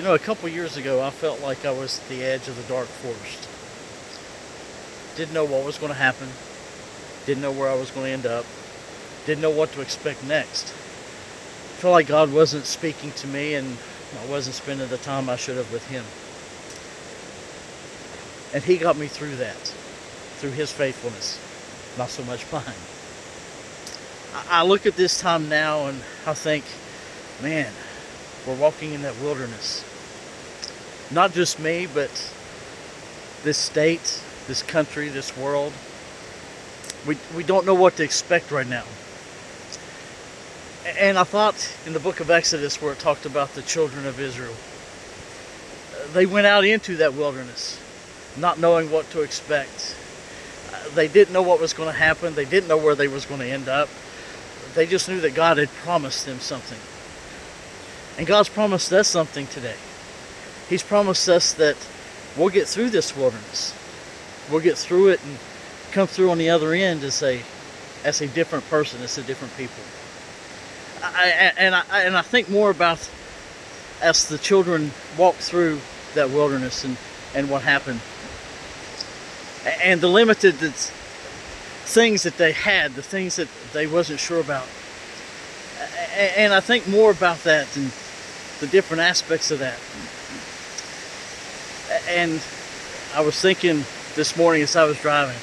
A couple years ago, I felt like I was at the edge of the dark forest. Didn't know what was going to happen. Didn't know where I was going to end up. Didn't know what to expect next. Felt like God wasn't speaking to me and I wasn't spending the time I should have with Him. And He got me through that, through His faithfulness, not so much mine. I look at this time now and I think, man, we're walking in that wilderness. Not just me, but this state, this country, this world. We don't know what to expect right now. And I thought in the book of Exodus where it talked about the children of Israel, they went out into that wilderness not knowing what to expect. They didn't know what was going to happen. They didn't know where they was going to end up. They just knew that God had promised them something. And God's promised us something today. He's promised us that we'll get through this wilderness. We'll get through it and come through on the other end as a different person, as a different people. I think more about as the children walked through that wilderness and what happened. And the limited things that they had, the things that they wasn't sure about. And I think more about that and the different aspects of that. And I was thinking this morning as I was driving,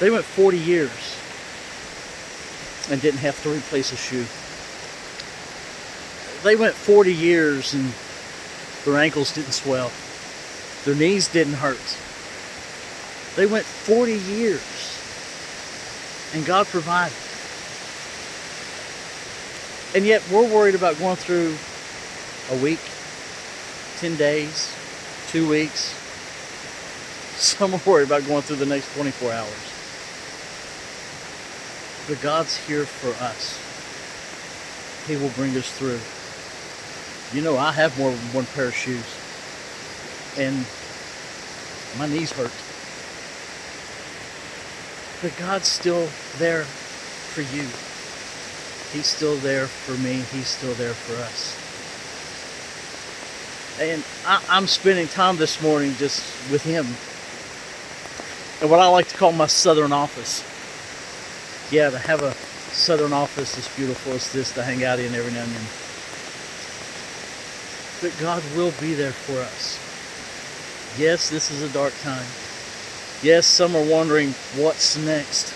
they went 40 years and didn't have to replace a shoe. They went 40 years and their ankles didn't swell. Their knees didn't hurt. They went 40 years and God provided. And yet we're worried about going through a week, 10 days, 2 weeks. Some are worried about going through the next 24 hours. But God's here for us. He will bring us through. I have more than one pair of shoes. And my knees hurt. But God's still there for you. He's still there for me. He's still there for us. And I'm spending time this morning just with Him. And what I like to call my southern office. Yeah, to have a southern office as beautiful as this to hang out in every now and then. But God will be there for us. Yes, this is a dark time. Yes, some are wondering what's next.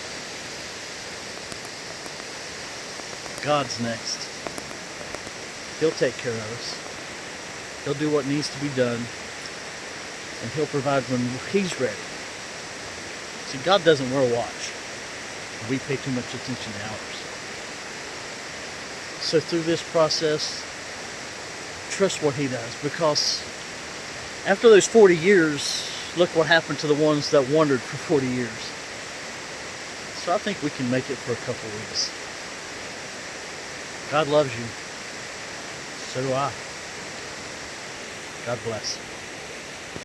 God's next. He'll take care of us. He'll do what needs to be done. And He'll provide when He's ready. See, God doesn't wear a watch. We pay too much attention to ours. So through this process, trust what He does. Because after those 40 years, look what happened to the ones that wandered for 40 years. So I think we can make it for a couple weeks. God loves you. So do I. God bless.